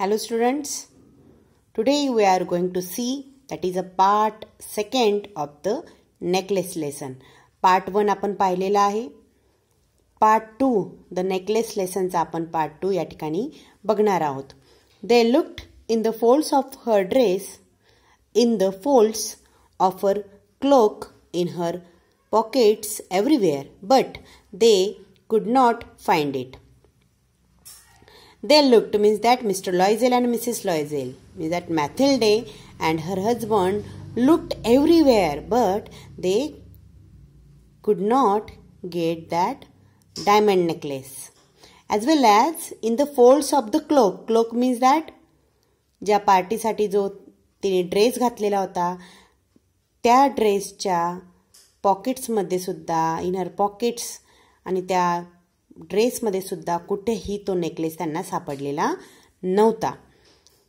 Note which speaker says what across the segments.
Speaker 1: Hello students, today we are going to see that is a part second of the necklace lesson. Part 1 आपण पाहिलेला आहे. Part 2 the necklace lessons आपण part 2 या ठिकाणी बघणार आहोत. They looked in the folds of her dress, in the folds of her cloak, in her pockets, everywhere, but they could not find it. They looked means that Mr. Loisel and Mrs. Loisel means that Mathilde and her husband looked everywhere, but they could not get that diamond necklace. As well as in the folds of the cloak. Cloak means that ज्या पार्टीसाठी जो तिने dress घातलेला होता त्या ड्रेसच्या पॉकेट्समध्ये सुद्धा inner pockets आणि त्या ड्रेसमध्ये सुद्धा कुठेही तो नेकलेस त्यांना सापडलेला नव्हता.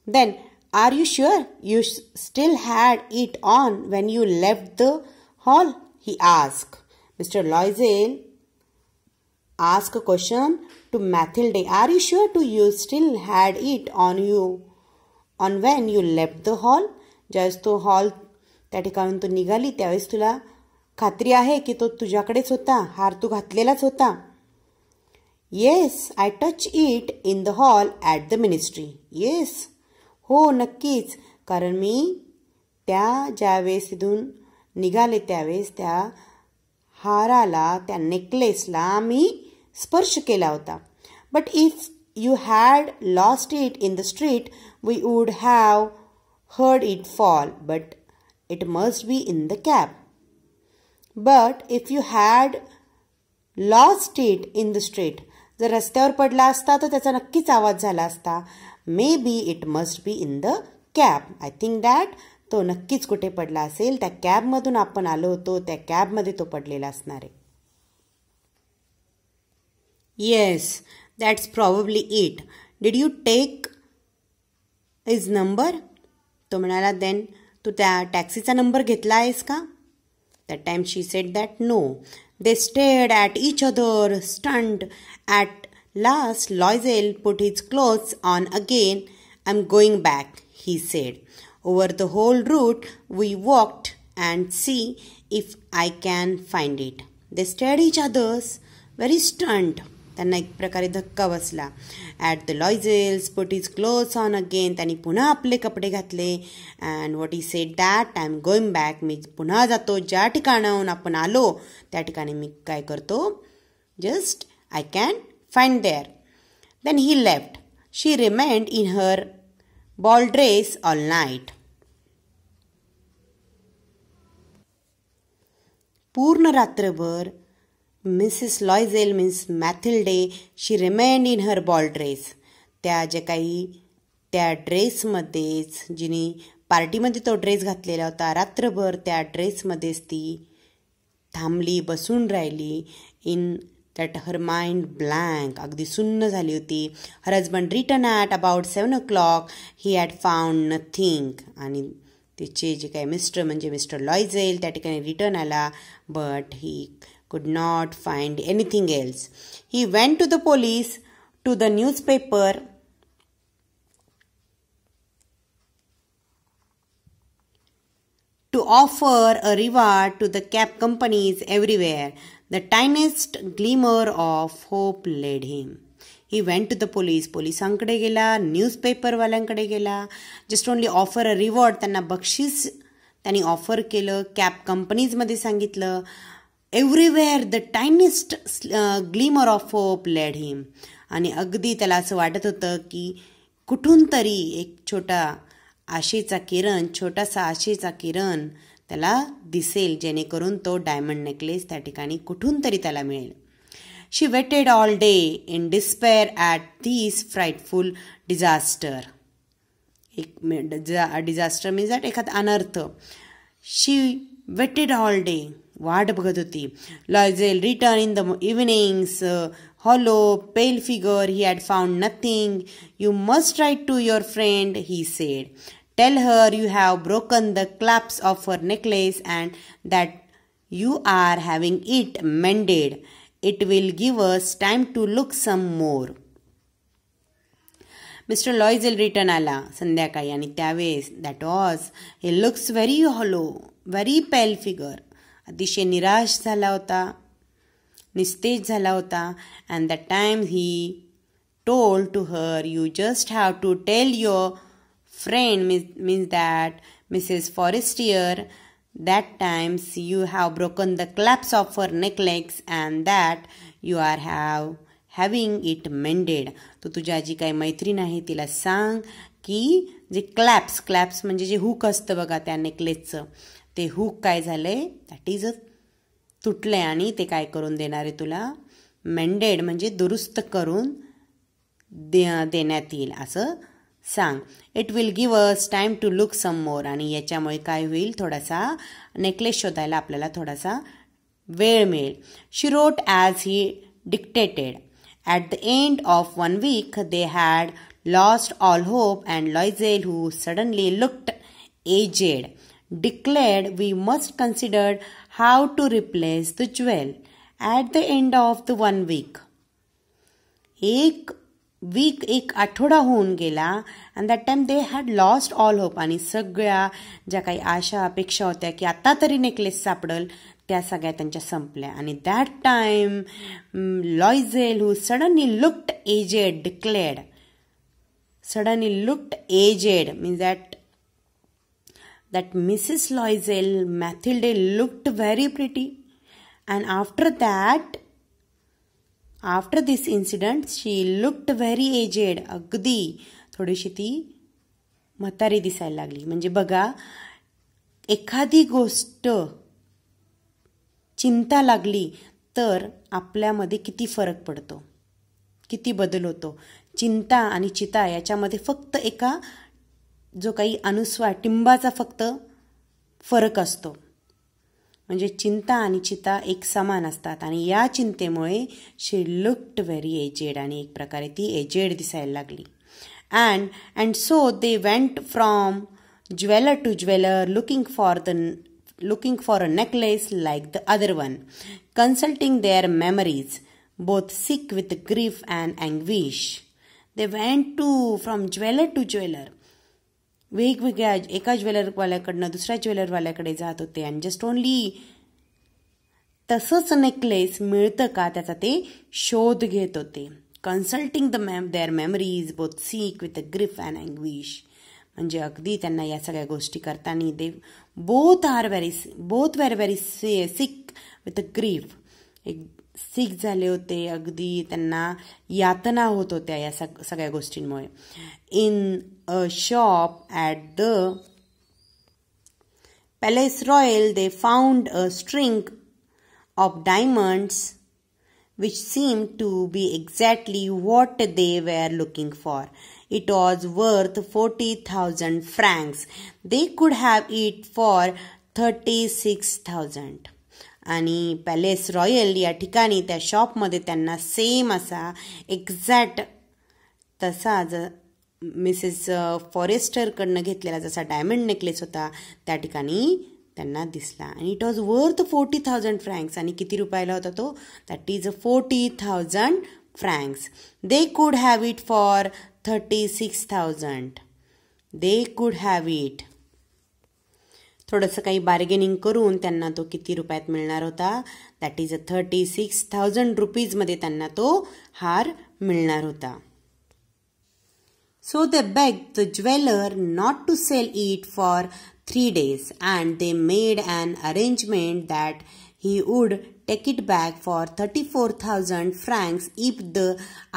Speaker 1: Then are you sure you still had it on when you left the hall he ask. Mister Loisel ask a question to Mathilde. Are you sure to you still had it on you on when you left the hall. ज्यावेळेस तो hall त्या ठिकाणून तू निघाली त्यावेळेस तुला खात्री आहे की तो तुझ्याकडेच होता, हार तू घातलेलाच होता. Yes I touch it in the hall at the ministry. Yes हो नक्कीच, कारण मी ज्यावेळेस तिथून निघाले त्यावेळेस त्या हाराला त्या नेकलेसला मी स्पर्श केला होता. But if you had lost it in the street we would have heard it fall, but it must be in the cab. But if you had lost it in the street, जर रस्त्यावर पडला असता तर त्याचा नक्कीच आवाज झाला असता. May be it must be in the cab. I think that तो नक्कीच कुठे पडला असेल, त्या कॅबमधून आपण आलो होतो त्या कॅबमध्ये तो पडलेला असणार आहे. Yes that's probably it. Did you take his number. तो म्हणाला देन तू त्या टॅक्सीचा नंबर घेतला आहेस का. That time she said that no. They stared at each other, stunned. At last, Loisel put his clothes on again. I'm going back, he said. Over the whole route, we walked and see if I can find it. They stared each others, very stunned. त्यांना एक प्रकारे धक्का बसला. At the Loisels put his clothes on again. त्यांनी पुन्हा आपले कपडे घातले. And what he said that I am going back. मी पुन्हा जातो ज्या ठिकाणाहून आपण आलो त्या ठिकाणी मी काय करतो, just I can find there. Then he left. She remained in her ball dress all night. पूर्ण रात्रभर missus Loisel means Mathilde she remained in her ball dress. त्या जे काही त्या ड्रेसमध्येच जिने पार्टीमध्ये तो ड्रेस घातलेला होता रात्रभर त्या ड्रेसमध्येच ती थांबली, बसून राहिली. In that her mind blank, अगदी सुन्न झाली होती. Her husband return at about 7 o'clock. He had found nothing. आणि तिचे जे काही मिस्टर लॉयझेल त्या ठिकाणी रिटर्न आला, but he could not find anything else. He went to the police, to the newspaper, to offer a reward to the cab companies everywhere. The tiniest glimmer of hope led him. He went to the police. पोलिसांकडे गेला, न्यूजपेपरवाल्यांकडे गेला. Just only offer a reward. त्यांना बक्षीस त्यांनी offer केलं. Cab कंपनीजमध्ये सांगितलं. Everywhere the tiniest glimmer of hope led him. आणि अगदी त्याला असं वाटत होतं की कुठून तरी एक छोटासा आशेचा किरण त्याला दिसेल, जेणेकरून तो डायमंड नेकलेस त्या ठिकाणी कुठून तरी त्याला मिळेल. She waited all day in despair at this frightful disaster. एक डिझास्टर मीन्स दॅट एखादा अनर्थ. शी वेटेड ऑल डे, वाट बघत होती. Loisel return in the evenings, hollow pale figure. He had found nothing. You must write to your friend, he said. Tell her you have broken the clasp of her necklace and that you are having it mended. It will give us time to look some more. Mister Loisel return आला संध्याकाळी आणि त्यावेळेस that was हे looks very hollow, very पेल figure. अतिशय निराश झाला होता, निस्तेज झाला होता. And that time he told to her, you just have to tell your friend, means that Mrs. Forestier, that times you have broken the clasps of her necklace and that you are having it mended. तो तुझ्या जी काही मैत्रीण आहे तिला सांग की जे claps म्हणजे जे हुक असतं बघा त्या नेकलेसचं, ते हुक काय झालंय, दॅट इज तुटलंय आणि ते काय करून देणार आहे तुला, मेंडेड म्हणजे दुरुस्त करून देण्यात येईल असं सांग. It will give us time to look some more. आणि याच्यामुळे काय होईल, थोडासा नेकलेस शोधायला आपल्याला थोडासा वेळ मिळेल. She wrote as he dictated. At the end of 1 week they had lost all hope and Loisel, who suddenly looked aged, declared we must consider how to replace the jewel. At the end of the 1 week, एक आठवडा होऊन गेला. And that time they had lost all hope. आणि सगळ्या ज्या काही आशा अपेक्षा होत्या की आता तरी नेकलेस सापडल, त्या सगळ्या त्यांच्या संपल्या. आणि that time Loisel, who suddenly looked aged, declared, suddenly looked aged means that Mrs. Loisel, Mathilde looked very pretty. And after this incident, she looked very aged. अगदी थोडीशी ती म्हातारी दिसायला लागली. म्हणजे बघा, एखादी गोष्ट चिंता लागली तर आपल्यामध्ये किती फरक पडतो, किती बदल होतो. चिंता आणि चिता याच्यामध्ये फक्त एका जो काही अनुस्वार टिंबाचा फक्त फरक असतो. म्हणजे चिंता आणि चिता एक समान असतात. आणि या चिंतेमुळे शी लुक्ड व्हेरी एजेड, आणि एक प्रकारे ती एजेड दिसायला लागली. And so they went from jeweller to jeweller looking for a necklace like the other one, consulting their memories, both sick with grief and anguish. They went from jeweler to jeweler. वेगवेगळ्या एका ज्वेलरवाल्याकडनं दुसऱ्या ज्वेलरवाल्याकडे जात होते. And just only तसंच necklace मिळतं का त्याचा ते शोध घेत होते. Consulting their memories both sick with grief and anguish. म्हणजे अगदी त्यांना या सगळ्या गोष्टी करताना they both were very sick with grief. एक सिक झाले होते, अगदी त्यांना यातना होत होत्या या सगळ्या गोष्टींमुळे. In a shop at the palace royal they found a string of diamonds which seemed to be exactly what they were looking for. It was worth 40,000 francs. They could have it for 36,000. आणि palace royal या ठिकाणी त्या शॉपमध्ये त्यांना same असा exact तसा Mrs फॉरेस्टरकडनं घेतलेला जसा डायमंड नेकलेस होता त्या ठिकाणी त्यांना दिसला. आणि इट वॉज वर्थ 40,000 francs. आणि किती रुपयाला होता तो, that is 40,000 francs. They could have it for 36,000. They could have it. थोडंसं काही बार्गेनिंग करून त्यांना तो किती रुपयात मिळणार होता, दॅट इज 36,000 रुपीजमध्ये त्यांना तो हार मिळणार होता. So they begged the jeweler not to sell it for 3 days, and they made an arrangement that he would take it back for 34,000 francs if the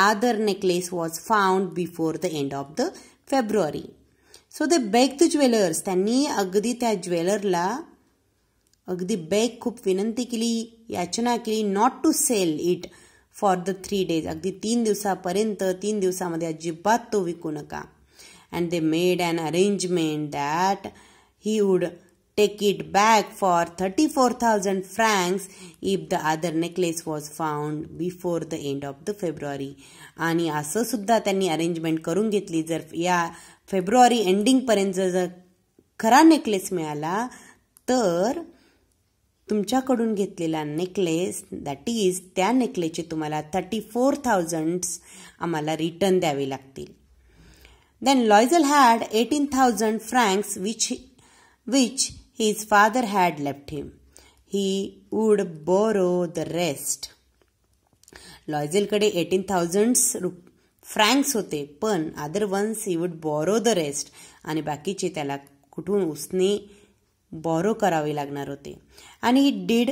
Speaker 1: other necklace was found before the end of the February. So they begged the jewelers. त्यांनी अगदी त्या ज्वेलरला अगदी बेग खूप विनंती केली, याचना केली, not to sell it for the 3 days. अगदी 3 दिवसापर्यंत, 3 दिवसामध्ये अजिबात तो विकू नका. And they made an arrangement that he would take it back for 34,000 francs if the other necklace was found before the end of the February. आणि असं सुद्धा त्यांनी अरेंजमेंट करून घेतली, जर या फेब्रुवारी एंडिंगपर्यंत जर खरा नेकलेस मिळाला तर तुमच्याकडून घेतलेला नेकलेस दॅट इज त्या नेकलेसचे तुम्हाला 34,000 आम्हाला रिटर्न द्यावे लागतील. Then Loisel had 18,000 francs which his father had left him. He would borrow the rest. लॉयझेलकडे 18,000 फ्रँक्स होते, पण other ones he would borrow the rest, आणि बाकीचे त्याला कुठून उसने बॉरो करावे लागणार होते. आणि ही डीड